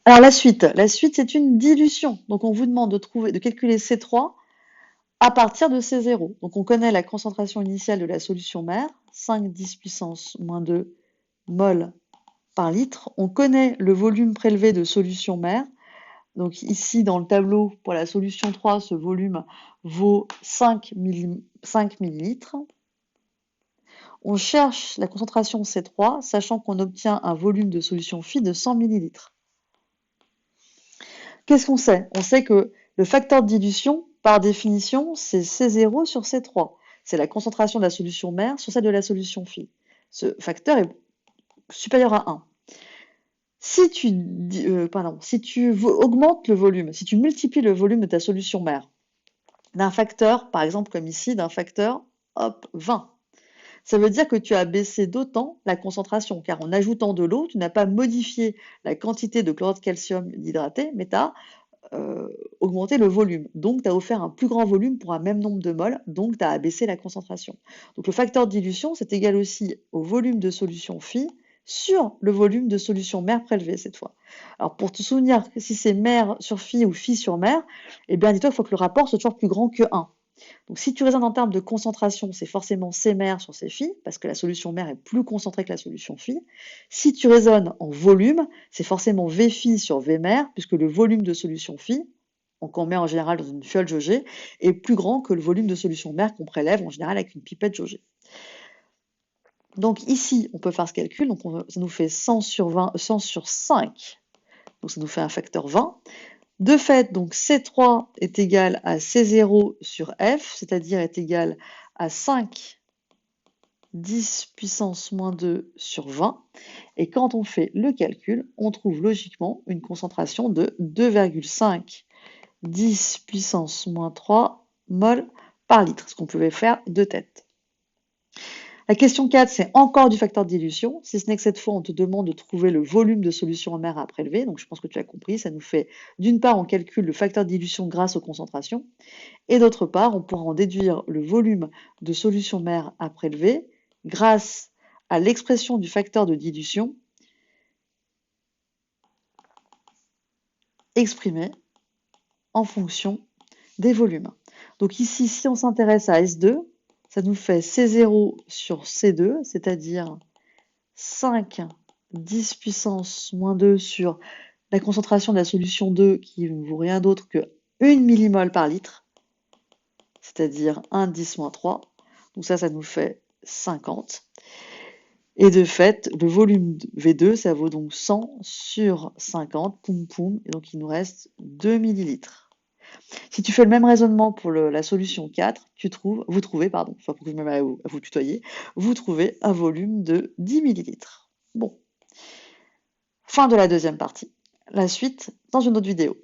Alors la suite c'est une dilution. Donc on vous demande de calculer C3 à partir de C0. Donc on connaît la concentration initiale de la solution mère, 5 10 puissance moins 2 mol par litre. On connaît le volume prélevé de solution mère. Donc ici dans le tableau pour la solution 3, ce volume vaut 5 millilitres. On cherche la concentration C3, sachant qu'on obtient un volume de solution Phi de 100 millilitres. Qu'est-ce qu'on sait? On sait que le facteur de dilution, par définition, c'est C0 sur C3. C'est la concentration de la solution mère sur celle de la solution Phi. Ce facteur est supérieur à 1. Si tu augmentes le volume, si tu multiplies le volume de ta solution mère d'un facteur, par exemple comme ici, d'un facteur, hop, 20, ça veut dire que tu as baissé d'autant la concentration, car en ajoutant de l'eau, tu n'as pas modifié la quantité de chlorure de calcium hydraté, mais tu as augmenté le volume. Donc, tu as offert un plus grand volume pour un même nombre de moles, donc tu as abaissé la concentration. Donc, le facteur de dilution, c'est égal aussi au volume de solution phi sur le volume de solution mère prélevée cette fois. Alors, pour te souvenir, si c'est mère sur phi ou phi sur mère, eh bien, dis-toi qu'il faut que le rapport soit toujours plus grand que 1. Donc, si tu raisonnes en termes de concentration, c'est forcément C mère sur C phi, parce que la solution mère est plus concentrée que la solution phi. Si tu raisonnes en volume, c'est forcément V phi sur V mère, puisque le volume de solution phi, qu'on met en général dans une fiole jaugée, est plus grand que le volume de solution mère qu'on prélève en général avec une pipette jaugée. Donc ici, on peut faire ce calcul, donc ça nous fait 100 sur 20, 100 sur 5, donc ça nous fait un facteur 20. De fait, donc C3 est égal à C0 sur F, c'est-à-dire est égal à 5 10 puissance moins 2 sur 20. Et quand on fait le calcul, on trouve logiquement une concentration de 2,5 10 puissance moins 3 mol par litre, ce qu'on pouvait faire de tête. La question 4, c'est encore du facteur de dilution, si ce n'est que cette fois, on te demande de trouver le volume de solution en mer à prélever. Donc, je pense que tu as compris, ça nous fait, d'une part, on calcule le facteur de dilution grâce aux concentrations, et d'autre part, on pourra en déduire le volume de solution mère à prélever grâce à l'expression du facteur de dilution exprimé en fonction des volumes. Donc ici, si on s'intéresse à S2, ça nous fait C0 sur C2, c'est-à-dire 5 10 puissance moins 2 sur la concentration de la solution 2 qui ne vaut rien d'autre que 1 millimole par litre, c'est-à-dire 1 10 moins 3. Donc ça nous fait 50. Et de fait, le volume V2, ça vaut donc 100 sur 50, poum poum, et donc il nous reste 2 millilitres. Si tu fais le même raisonnement pour la solution 4, vous trouvez, enfin pour que je me mette à vous tutoyer, vous trouvez un volume de 10 millilitres. Bon, fin de la deuxième partie. La suite dans une autre vidéo.